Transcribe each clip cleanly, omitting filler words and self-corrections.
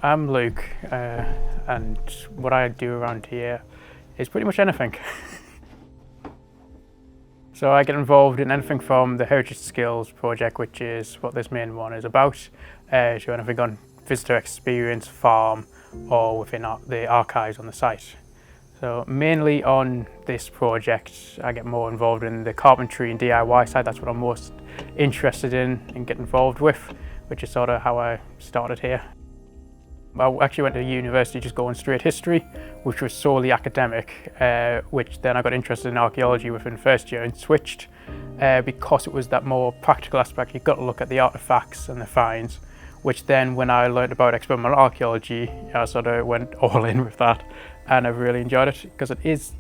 I'm Luke, and what I do around here is pretty much anything. So I get involved in anything from the Heritage Skills project, which is what this main one is about, to anything on visitor experience, farm, or within the archives on the site. So mainly on this project, I get more involved in the carpentry and DIY side. That's what I'm most interested in and get involved with, which is sort of how I started here. I actually went to university just going straight history, which was solely academic, which then I got interested in archaeology within first year and switched because it was that more practical aspect. You've got to look at the artefacts and the finds, which then when I learned about experimental archaeology, I sort of went all in with that, and I've really enjoyed it because it is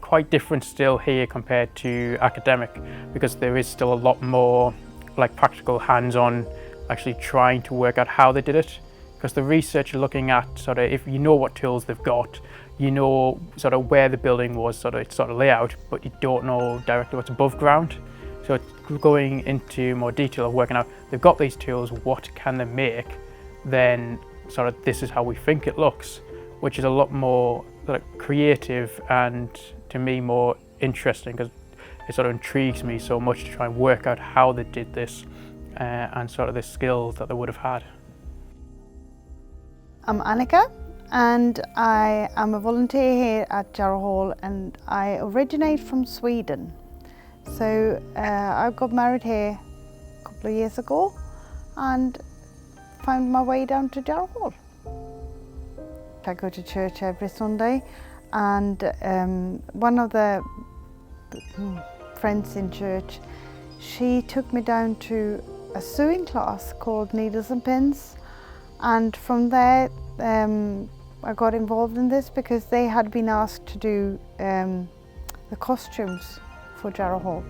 quite different still here compared to academic, because there is still a lot more like practical hands-on, actually trying to work out how they did it. Because the research you're looking at, sort of, if you know what tools they've got, you know sort of where the building was, sort of layout, but you don't know directly what's above ground. So it's going into more detail of working out, they've got these tools, what can they make? Then sort of this is how we think it looks, which is a lot more sort of creative and to me more interesting, because it sort of intrigues me so much to try and work out how they did this and sort of the skills that they would have had. I'm Annika and I am a volunteer here at Jarrow Hall, and I originate from Sweden. So I got married here a couple of years ago and found my way down to Jarrow Hall. I go to church every Sunday, and one of the friends in church, she took me down to a sewing class called Needles and Pins. And from there I got involved in this because they had been asked to do the costumes for Jarrow Hall.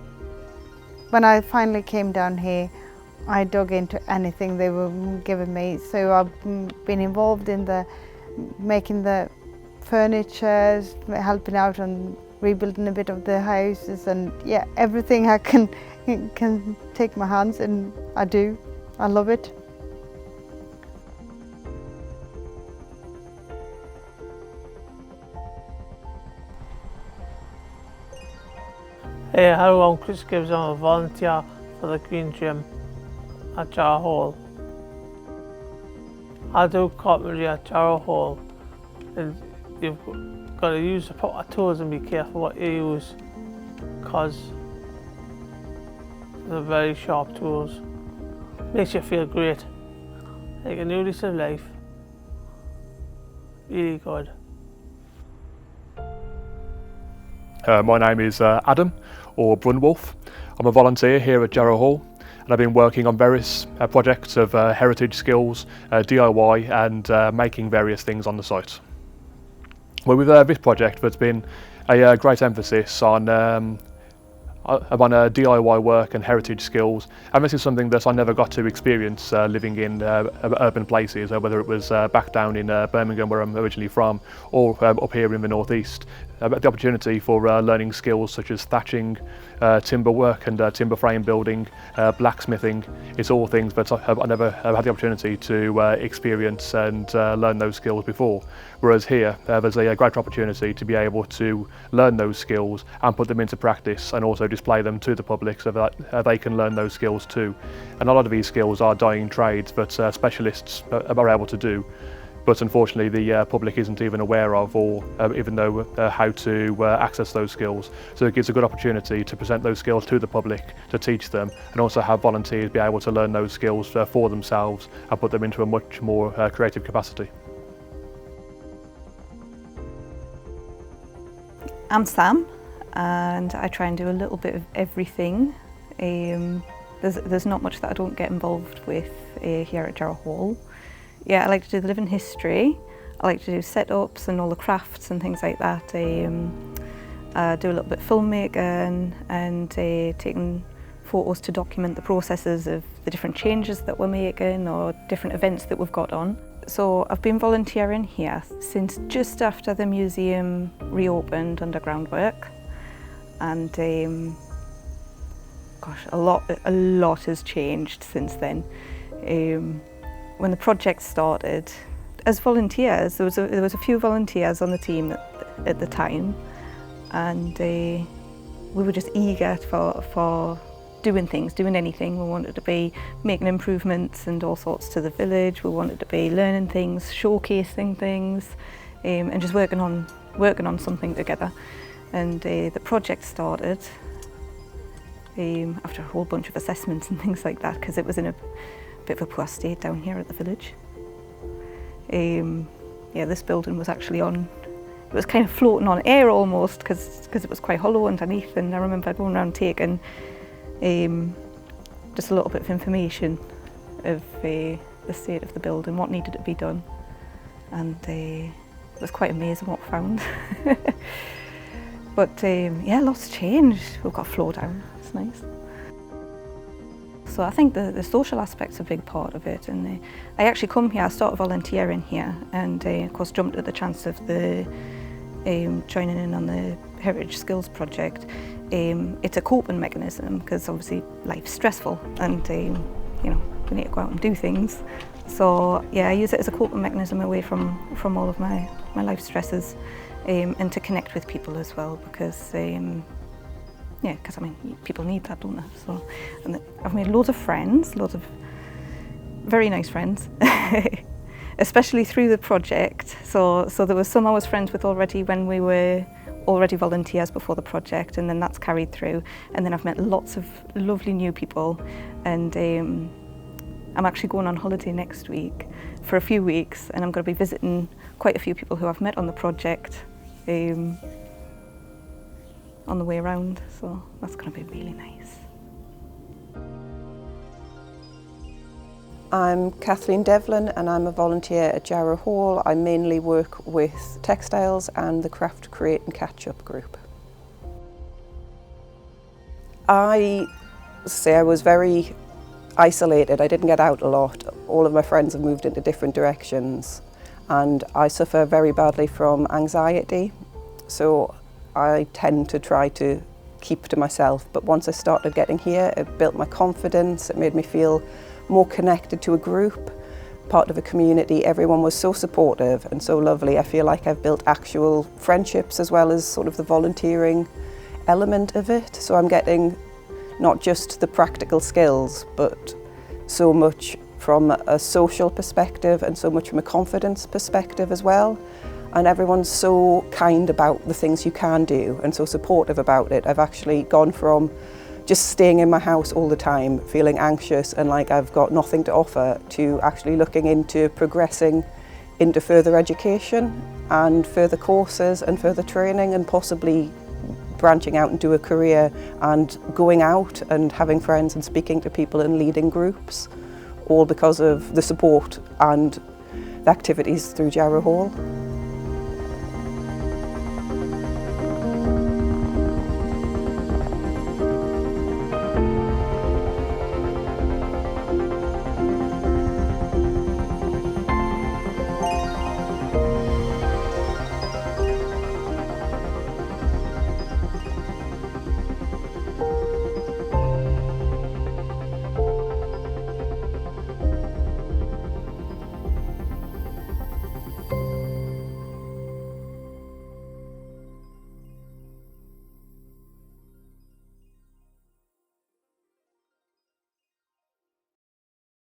When I finally came down here, I dug into anything they were giving me. So I've been involved in making the furniture, helping out on rebuilding a bit of the houses, and yeah, everything I can take my hands in, I do. I love it. Hey, hello, I'm Chris Gibbs. I'm a volunteer for the Green Gym at Jarrow Hall. I do carpentry at Jarrow Hall, and you've got to use the proper tools and be careful what you use, because they're very sharp tools. Makes you feel great, like a new lease of life. Really good. My name is Adam, or Brunwolf. I'm a volunteer here at Jarrow Hall, and I've been working on various projects of heritage skills, DIY, and making various things on the site. Well, with this project, there's been a great emphasis on DIY work and heritage skills, and this is something that I never got to experience living in urban places, whether it was back down in Birmingham, where I'm originally from, or up here in the northeast. The opportunity for learning skills such as thatching, timber work and timber frame building, blacksmithing, it's all things that I never had the opportunity to experience and learn those skills before. Whereas here, there's a great opportunity to be able to learn those skills and put them into practice, and also display them to the public so that they can learn those skills too. And a lot of these skills are dying trades that specialists are able to do, but unfortunately the public isn't even aware of, or even know how to access those skills. So it gives a good opportunity to present those skills to the public, to teach them, and also have volunteers be able to learn those skills for themselves and put them into a much more creative capacity. I'm Sam, and I try and do a little bit of everything. There's not much that I don't get involved with here at Jarrow Hall. Yeah, I like to do the living history. I like to do setups and all the crafts and things like that. I do a little bit of filmmaking and taking photos to document the processes of the different changes that we're making or different events that we've got on. So I've been volunteering here since just after the museum reopened under groundwork, and gosh, a lot has changed since then. When the project started, as volunteers, there was a few volunteers on the team at the time, and we were just eager for doing things, doing anything. We wanted to be making improvements and all sorts to the village. We wanted to be learning things, showcasing things, and just working on something together. And the project started after a whole bunch of assessments and things like that, because it was in a bit of a poor state down here at the village. Yeah, this building was actually it was kind of floating on air almost, because it was quite hollow underneath, and I remember going around taking just a little bit of information of the state of the building, what needed to be done, and it was quite amazing what we found. But yeah, lots changed. We've got a floor down, it's nice. So I think the social aspect's a big part of it, and I actually come here, I started volunteering here, and of course jumped at the chance of the joining in on the Heritage Skills Project. It's a coping mechanism, because obviously life's stressful, and you know, we need to go out and do things. So yeah, I use it as a coping mechanism away from all of my life stresses, and to connect with people as well, because yeah, because I mean, people need that, don't they? So, and I've made loads of friends, loads of very nice friends, especially through the project. So there was some I was friends with already when we were already volunteers before the project, and then that's carried through. And then I've met lots of lovely new people, and I'm actually going on holiday next week for a few weeks, and I'm going to be visiting quite a few people who I've met on the project on the way around, so that's going to be really nice. I'm Kathleen Devlin, and I'm a volunteer at Jarrow Hall. I mainly work with textiles and the Craft, Create and Catch Up group. I was very isolated. I didn't get out a lot. All of my friends have moved into different directions, and I suffer very badly from anxiety, so I tend to try to keep to myself. But once I started getting here, it built my confidence. It made me feel more connected to a group, part of a community. Everyone was so supportive and so lovely. I feel like I've built actual friendships as well as sort of the volunteering element of it. So I'm getting not just the practical skills, but so much from a social perspective and so much from a confidence perspective as well. And everyone's so kind about the things you can do and so supportive about it. I've actually gone from just staying in my house all the time, feeling anxious and like I've got nothing to offer, to actually looking into progressing into further education and further courses and further training, and possibly branching out into a career and going out and having friends and speaking to people and leading groups, all because of the support and the activities through Jarrow Hall.